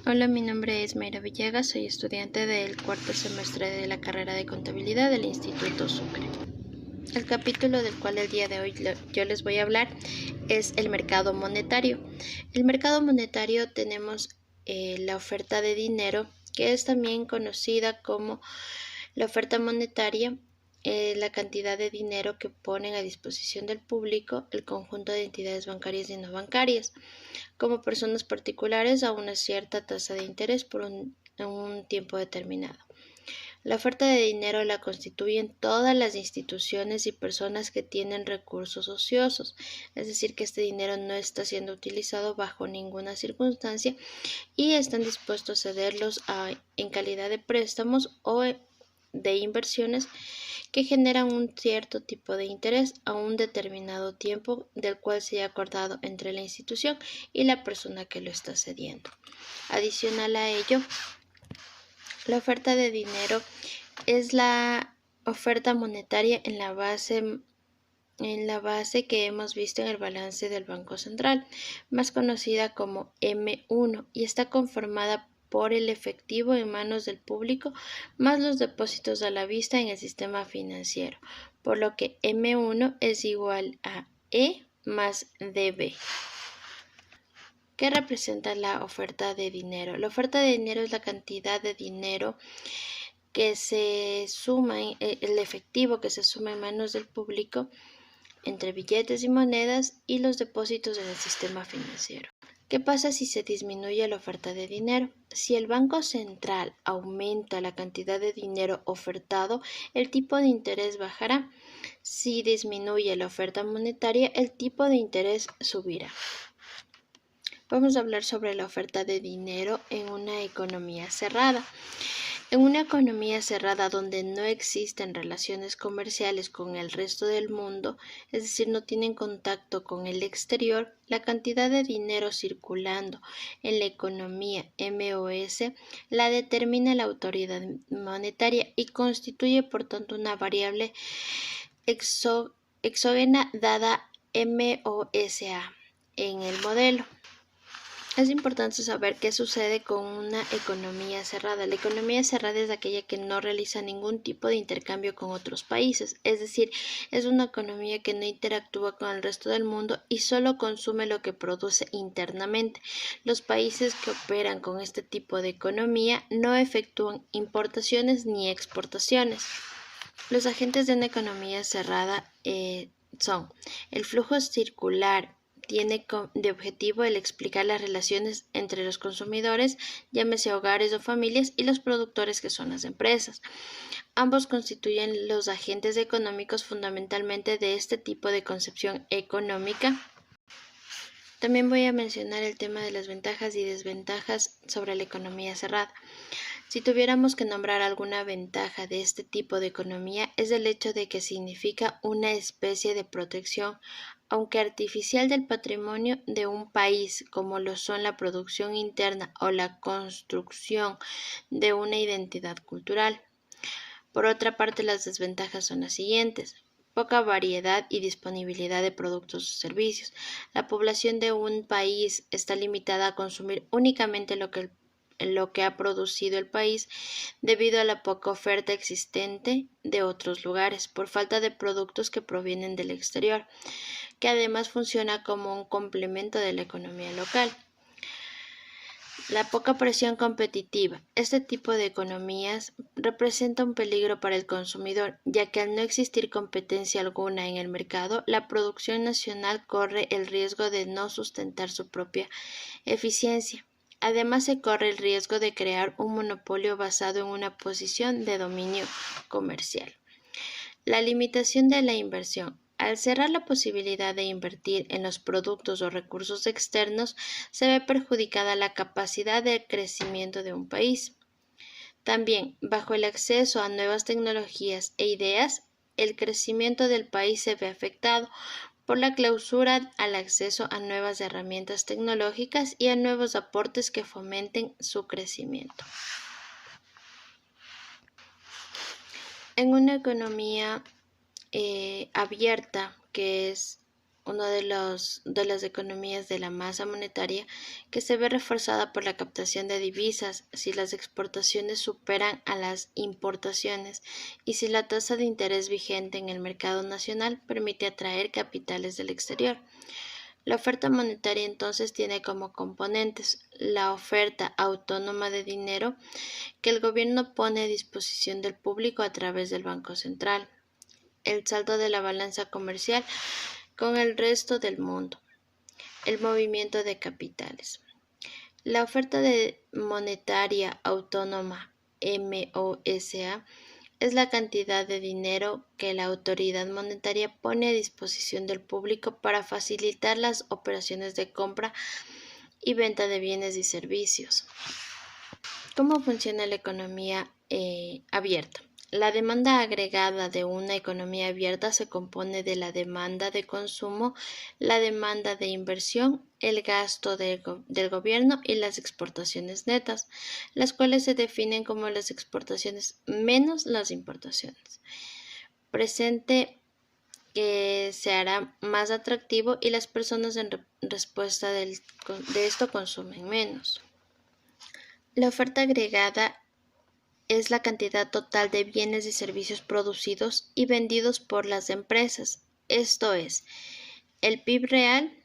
Hola, mi nombre es Mayra Villegas, soy estudiante del cuarto semestre de la carrera de contabilidad del Instituto Sucre. El capítulo del cual el día de hoy yo les voy a hablar es el mercado monetario. El mercado monetario tenemos la oferta de dinero, que es también conocida como la oferta monetaria, la cantidad de dinero que ponen a disposición del público el conjunto de entidades bancarias y no bancarias, como personas particulares, a una cierta tasa de interés por un tiempo determinado. La oferta de dinero la constituyen todas las instituciones y personas que tienen recursos ociosos, es decir, que este dinero no está siendo utilizado bajo ninguna circunstancia y están dispuestos a cederlos en calidad de préstamos o de inversiones que generan un cierto tipo de interés a un determinado tiempo, del cual se ha acordado entre la institución y la persona que lo está cediendo. Adicional a ello, la oferta de dinero es la oferta monetaria en la base que hemos visto en el balance del Banco Central, más conocida como M1, y está conformada por el efectivo en manos del público más los depósitos a la vista en el sistema financiero, por lo que M1 es igual a E más DB. ¿Qué representa la oferta de dinero? La oferta de dinero es la cantidad de dinero que se suma, el efectivo que se suma en manos del público entre billetes y monedas y los depósitos en el sistema financiero. ¿Qué pasa si se disminuye la oferta de dinero? Si el Banco Central aumenta la cantidad de dinero ofertado, el tipo de interés bajará. Si disminuye la oferta monetaria, el tipo de interés subirá. Vamos a hablar sobre la oferta de dinero en una economía cerrada. En una economía cerrada donde no existen relaciones comerciales con el resto del mundo, es decir, no tienen contacto con el exterior, la cantidad de dinero circulando en la economía MOS la determina la autoridad monetaria y constituye por tanto una variable exógena dada MOSA en el modelo. Es importante saber qué sucede con una economía cerrada. La economía cerrada es aquella que no realiza ningún tipo de intercambio con otros países, es decir, es una economía que no interactúa con el resto del mundo y solo consume lo que produce internamente. Los países que operan con este tipo de economía no efectúan importaciones ni exportaciones. Los agentes de una economía cerrada son el flujo circular. Tiene de objetivo el explicar las relaciones entre los consumidores, llámese hogares o familias, y los productores, que son las empresas. Ambos constituyen los agentes económicos fundamentalmente de este tipo de concepción económica. También voy a mencionar el tema de las ventajas y desventajas sobre la economía cerrada. Si tuviéramos que nombrar alguna ventaja de este tipo de economía, es el hecho de que significa una especie de protección, aunque artificial, del patrimonio de un país, como lo son la producción interna o la construcción de una identidad cultural. Por otra parte, las desventajas son las siguientes: poca variedad y disponibilidad de productos o servicios. La población de un país está limitada a consumir únicamente lo que ha producido el país, debido a la poca oferta existente de otros lugares, por falta de productos que provienen del exterior, que además funciona como un complemento de la economía local. La poca presión competitiva. Este tipo de economías representa un peligro para el consumidor, ya que al no existir competencia alguna en el mercado, la producción nacional corre el riesgo de no sustentar su propia eficiencia. Además, se corre el riesgo de crear un monopolio basado en una posición de dominio comercial. La limitación de la inversión. Al cerrar la posibilidad de invertir en los productos o recursos externos, se ve perjudicada la capacidad de crecimiento de un país. También, bajo el acceso a nuevas tecnologías e ideas, el crecimiento del país se ve afectado por la clausura al acceso a nuevas herramientas tecnológicas y a nuevos aportes que fomenten su crecimiento. En una economía abierta, que es una de las economías de la masa monetaria que se ve reforzada por la captación de divisas si las exportaciones superan a las importaciones y si la tasa de interés vigente en el mercado nacional permite atraer capitales del exterior. La oferta monetaria entonces tiene como componentes la oferta autónoma de dinero que el gobierno pone a disposición del público a través del Banco Central, el saldo de la balanza comercial con el resto del mundo, el movimiento de capitales. La oferta monetaria autónoma MOSA es la cantidad de dinero que la autoridad monetaria pone a disposición del público para facilitar las operaciones de compra y venta de bienes y servicios. ¿Cómo funciona la economía abierta? La demanda agregada de una economía abierta se compone de la demanda de consumo, la demanda de inversión, el gasto del gobierno y las exportaciones netas, las cuales se definen como las exportaciones menos las importaciones. Presente que se hará más atractivo y las personas en respuesta de esto consumen menos. La oferta agregada es la cantidad total de bienes y servicios producidos y vendidos por las empresas. Esto es, el PIB real.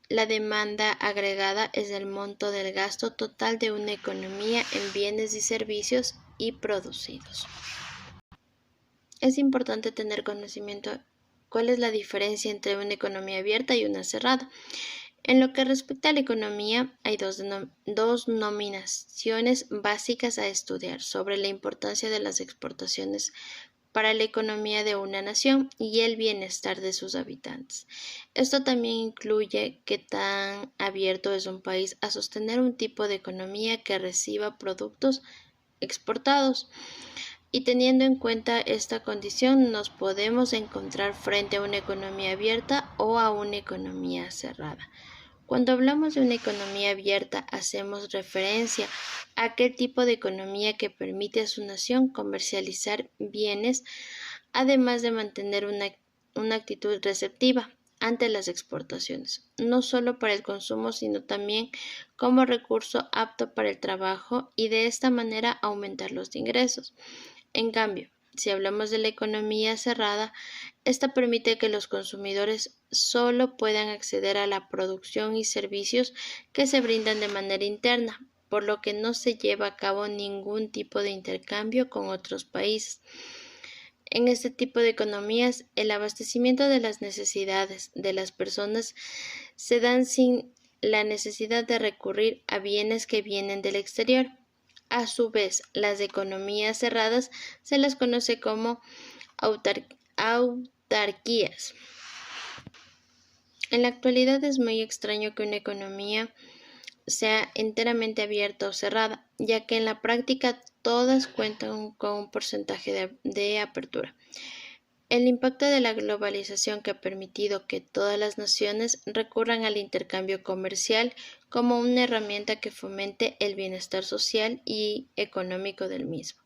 La demanda agregada es el monto del gasto total de una economía en bienes y servicios y producidos. Es importante tener conocimiento cuál es la diferencia entre una economía abierta y una cerrada. En lo que respecta a la economía, hay dos nominaciones básicas a estudiar sobre la importancia de las exportaciones para la economía de una nación y el bienestar de sus habitantes. Esto también incluye qué tan abierto es un país a sostener un tipo de economía que reciba productos exportados. Y teniendo en cuenta esta condición, nos podemos encontrar frente a una economía abierta o a una economía cerrada. Cuando hablamos de una economía abierta, hacemos referencia a aquel tipo de economía que permite a su nación comercializar bienes, además de mantener una actitud receptiva ante las exportaciones, no solo para el consumo, sino también como recurso apto para el trabajo y de esta manera aumentar los ingresos. En cambio, si hablamos de la economía cerrada, esta permite que los consumidores solo puedan acceder a la producción y servicios que se brindan de manera interna, por lo que no se lleva a cabo ningún tipo de intercambio con otros países. En este tipo de economías, el abastecimiento de las necesidades de las personas se dan sin la necesidad de recurrir a bienes que vienen del exterior. A su vez, las economías cerradas se las conoce como autarquías. En la actualidad es muy extraño que una economía sea enteramente abierta o cerrada, ya que en la práctica todas cuentan con un porcentaje de apertura. El impacto de la globalización que ha permitido que todas las naciones recurran al intercambio comercial como una herramienta que fomente el bienestar social y económico del mismo.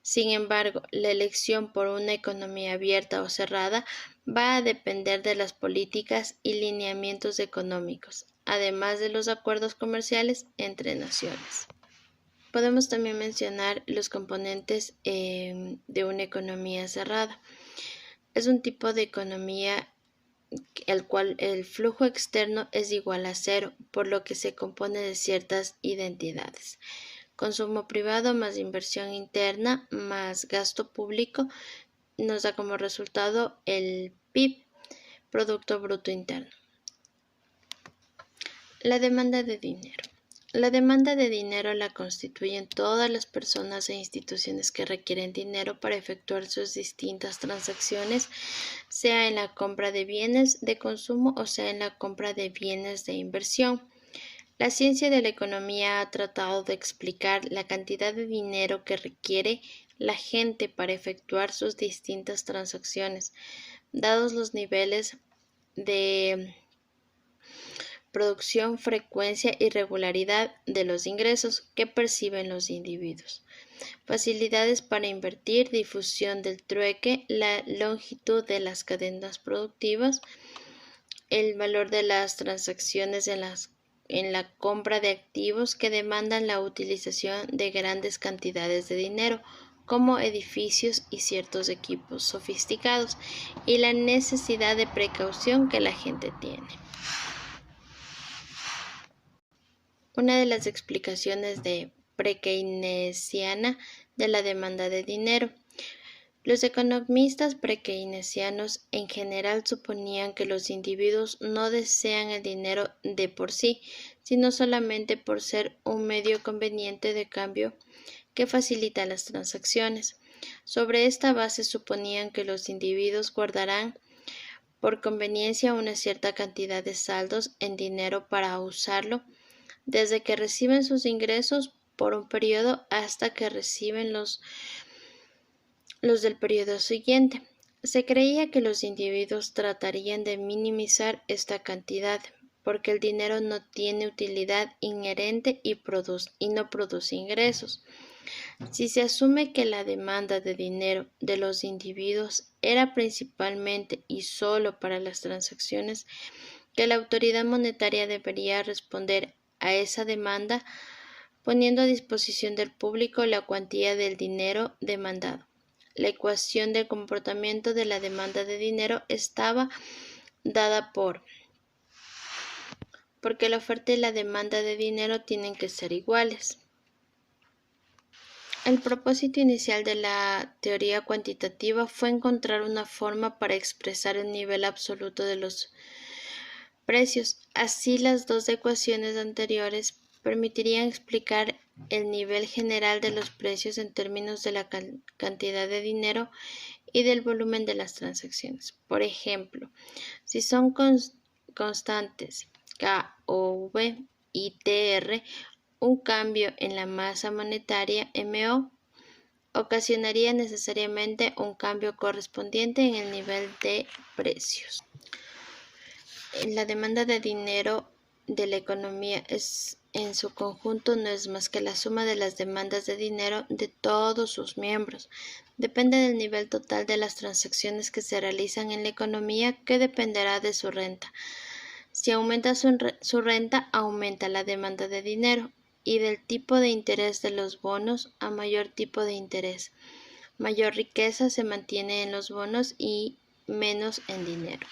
Sin embargo, la elección por una economía abierta o cerrada va a depender de las políticas y lineamientos económicos, además de los acuerdos comerciales entre naciones. Podemos también mencionar los componentes de una economía cerrada. Es un tipo de economía el cual el flujo externo es igual a cero, por lo que se compone de ciertas identidades. Consumo privado más inversión interna más gasto público nos da como resultado el PIB, Producto Bruto Interno. La demanda de dinero. La demanda de dinero la constituyen todas las personas e instituciones que requieren dinero para efectuar sus distintas transacciones, sea en la compra de bienes de consumo o sea en la compra de bienes de inversión. La ciencia de la economía ha tratado de explicar la cantidad de dinero que requiere la gente para efectuar sus distintas transacciones, dados los niveles de producción, frecuencia y regularidad de los ingresos que perciben los individuos. Facilidades para invertir, difusión del trueque, la longitud de las cadenas productivas, el valor de las transacciones en la compra de activos que demandan la utilización de grandes cantidades de dinero, como edificios y ciertos equipos sofisticados, y la necesidad de precaución que la gente tiene. Una de las explicaciones pre-keynesiana de la demanda de dinero. Los economistas pre-keynesianos en general suponían que los individuos no desean el dinero de por sí, sino solamente por ser un medio conveniente de cambio que facilita las transacciones. Sobre esta base suponían que los individuos guardarán por conveniencia una cierta cantidad de saldos en dinero para usarlo desde que reciben sus ingresos por un periodo hasta que reciben los del periodo siguiente. Se creía que los individuos tratarían de minimizar esta cantidad, porque el dinero no tiene utilidad inherente y no produce ingresos. Si se asume que la demanda de dinero de los individuos era principalmente y solo para las transacciones, que la autoridad monetaria debería responder a esa demanda poniendo a disposición del público la cuantía del dinero demandado. La ecuación del comportamiento de la demanda de dinero estaba dada porque la oferta y la demanda de dinero tienen que ser iguales. El propósito inicial de la teoría cuantitativa fue encontrar una forma para expresar el nivel absoluto de los precios. Así, las dos ecuaciones anteriores permitirían explicar el nivel general de los precios en términos de la cantidad de dinero y del volumen de las transacciones. Por ejemplo, si son constantes K o V y TR, un cambio en la masa monetaria MO ocasionaría necesariamente un cambio correspondiente en el nivel de precios. La demanda de dinero de la economía en su conjunto no es más que la suma de las demandas de dinero de todos sus miembros. Depende del nivel total de las transacciones que se realizan en la economía, que dependerá de su renta. Si aumenta su renta, aumenta la demanda de dinero, y del tipo de interés de los bonos. A mayor tipo de interés, mayor riqueza se mantiene en los bonos y menos en dinero.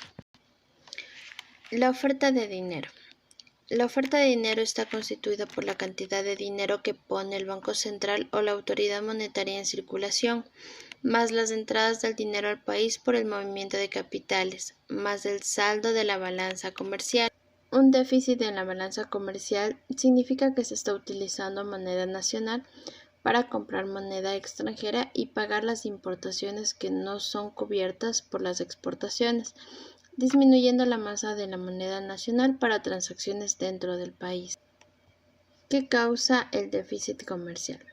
La oferta de dinero. La oferta de dinero está constituida por la cantidad de dinero que pone el Banco Central o la autoridad monetaria en circulación, más las entradas del dinero al país por el movimiento de capitales, más el saldo de la balanza comercial. Un déficit en la balanza comercial significa que se está utilizando moneda nacional para comprar moneda extranjera y pagar las importaciones que no son cubiertas por las exportaciones, disminuyendo la masa de la moneda nacional para transacciones dentro del país. ¿Qué causa el déficit comercial?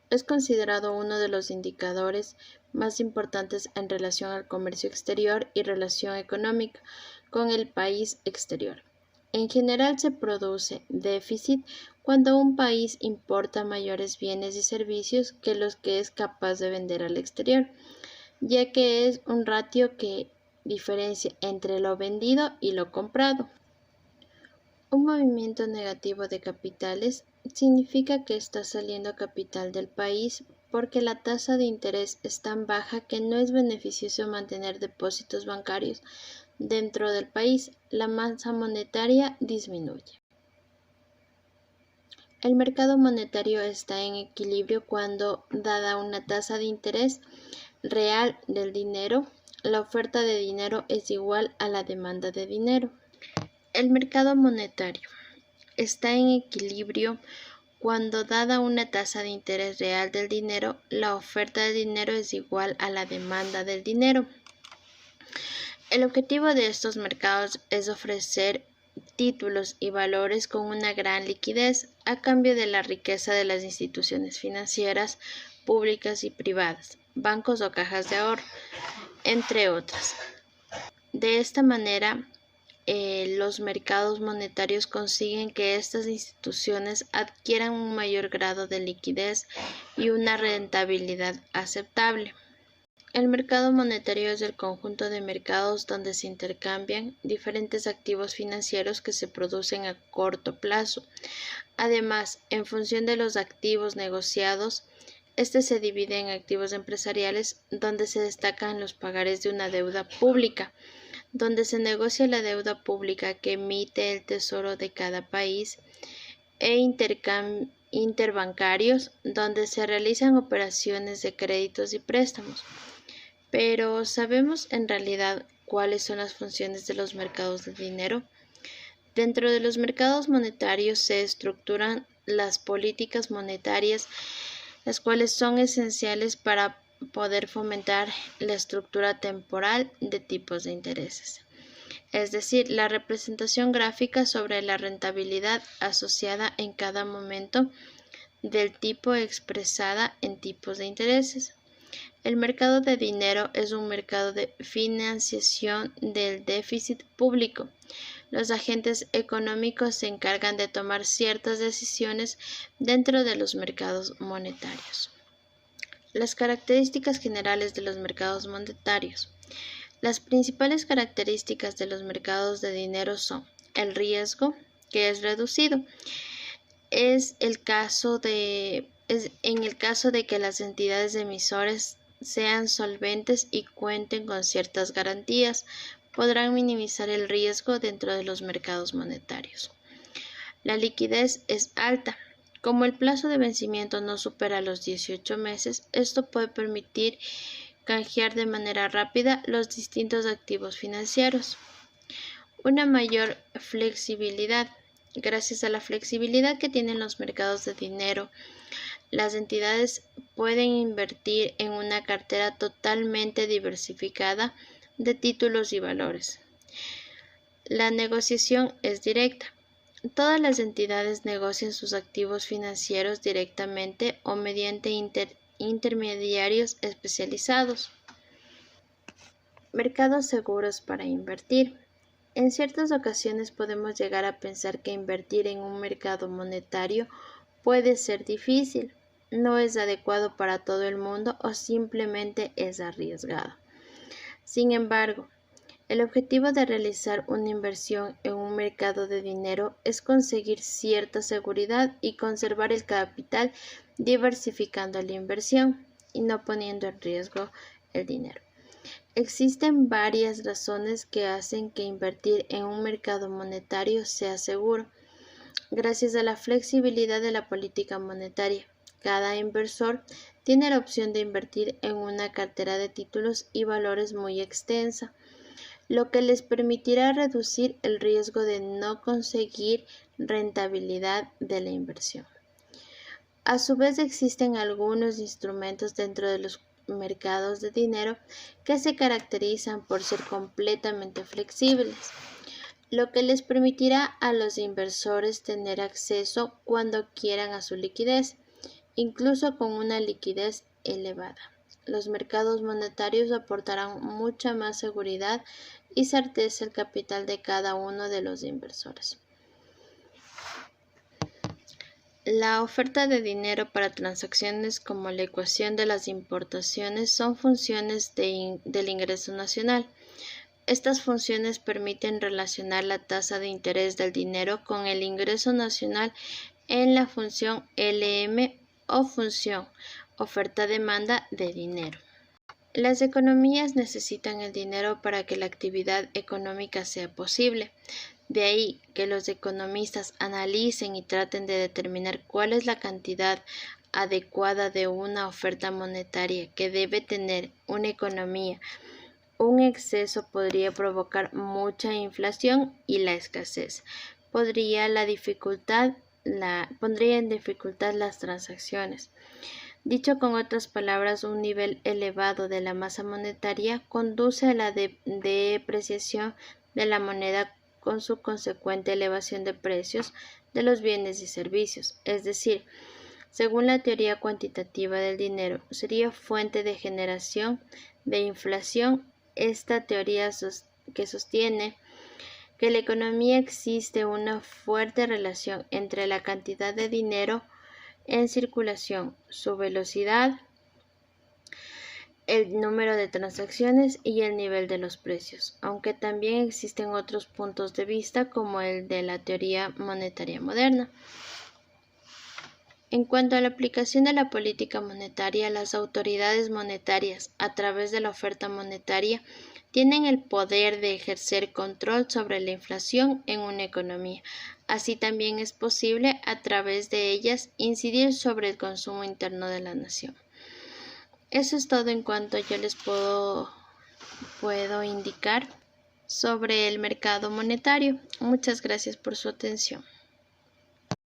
Es considerado uno de los indicadores más importantes en relación al comercio exterior y relación económica con el país exterior. En general se produce déficit cuando un país importa mayores bienes y servicios que los que es capaz de vender al exterior, ya que es un ratio que diferencia entre lo vendido y lo comprado. Un movimiento negativo de capitales significa que está saliendo capital del país porque la tasa de interés es tan baja que no es beneficioso mantener depósitos bancarios dentro del país. La masa monetaria disminuye. El mercado monetario está en equilibrio cuando, dada una tasa de interés real del dinero, la oferta de dinero es igual a la demanda de dinero. El mercado monetario está en equilibrio cuando, dada una tasa de interés real del dinero, la oferta de dinero es igual a la demanda del dinero. El objetivo de estos mercados es ofrecer títulos y valores con una gran liquidez a cambio de la riqueza de las instituciones financieras públicas y privadas, bancos o cajas de ahorro, entre otras. De esta manera, los mercados monetarios consiguen que estas instituciones adquieran un mayor grado de liquidez y una rentabilidad aceptable. El mercado monetario es el conjunto de mercados donde se intercambian diferentes activos financieros que se producen a corto plazo. Además, en función de los activos negociados, este se divide en activos empresariales, donde se destacan los pagares de una deuda pública, donde se negocia la deuda pública que emite el tesoro de cada país, e interbancarios, donde se realizan operaciones de créditos y préstamos. Pero ¿sabemos en realidad cuáles son las funciones de los mercados de dinero? Dentro de los mercados monetarios se estructuran las políticas monetarias, las cuales son esenciales para poder fomentar la estructura temporal de tipos de intereses, es decir, la representación gráfica sobre la rentabilidad asociada en cada momento del tipo expresada en tipos de intereses. El mercado de dinero es un mercado de financiación del déficit público. Los agentes económicos se encargan de tomar ciertas decisiones dentro de los mercados monetarios. Las características generales de los mercados monetarios. Las principales características de los mercados de dinero son el riesgo, que es reducido. En el caso de que las entidades emisores sean solventes y cuenten con ciertas garantías, podrán minimizar el riesgo dentro de los mercados monetarios. La liquidez es alta. Como el plazo de vencimiento no supera los 18 meses, esto puede permitir canjear de manera rápida los distintos activos financieros. Una mayor flexibilidad. Gracias a la flexibilidad que tienen los mercados de dinero, las entidades pueden invertir en una cartera totalmente diversificada de títulos y valores. La negociación es directa. Todas las entidades negocian sus activos financieros directamente o mediante intermediarios especializados. Mercados seguros para invertir. En ciertas ocasiones podemos llegar a pensar que invertir en un mercado monetario puede ser difícil, no es adecuado para todo el mundo o simplemente es arriesgado. Sin embargo, el objetivo de realizar una inversión en un mercado de dinero es conseguir cierta seguridad y conservar el capital diversificando la inversión y no poniendo en riesgo el dinero. Existen varias razones que hacen que invertir en un mercado monetario sea seguro. Gracias a la flexibilidad de la política monetaria, cada inversor tiene la opción de invertir en una cartera de títulos y valores muy extensa, lo que les permitirá reducir el riesgo de no conseguir rentabilidad de la inversión. A su vez, existen algunos instrumentos dentro de los mercados de dinero que se caracterizan por ser completamente flexibles, lo que les permitirá a los inversores tener acceso cuando quieran a su liquidez, incluso con una liquidez elevada. Los mercados monetarios aportarán mucha más seguridad y certeza al capital de cada uno de los inversores. La oferta de dinero para transacciones como la ecuación de las importaciones son funciones del ingreso nacional. Estas funciones permiten relacionar la tasa de interés del dinero con el ingreso nacional en la función LM o función oferta-demanda de dinero. Las economías necesitan el dinero para que la actividad económica sea posible. De ahí que los economistas analicen y traten de determinar cuál es la cantidad adecuada de una oferta monetaria que debe tener una economía. Un exceso podría provocar mucha inflación y la escasez pondría en dificultad las transacciones. Dicho con otras palabras, un nivel elevado de la masa monetaria conduce a la depreciación de la moneda con su consecuente elevación de precios de los bienes y servicios. Es decir, según la teoría cuantitativa del dinero, sería fuente de generación de inflación. Esta teoría que sostiene que en la economía existe una fuerte relación entre la cantidad de dinero en circulación, su velocidad el número de transacciones y el nivel de los precios, aunque también existen otros puntos de vista como el de la teoría monetaria moderna. En cuanto a la aplicación de la política monetaria, las autoridades monetarias, a través de la oferta monetaria, tienen el poder de ejercer control sobre la inflación en una economía. Así también es posible, a través de ellas, incidir sobre el consumo interno de la nación. Eso es todo en cuanto yo les puedo indicar sobre el mercado monetario. Muchas gracias por su atención.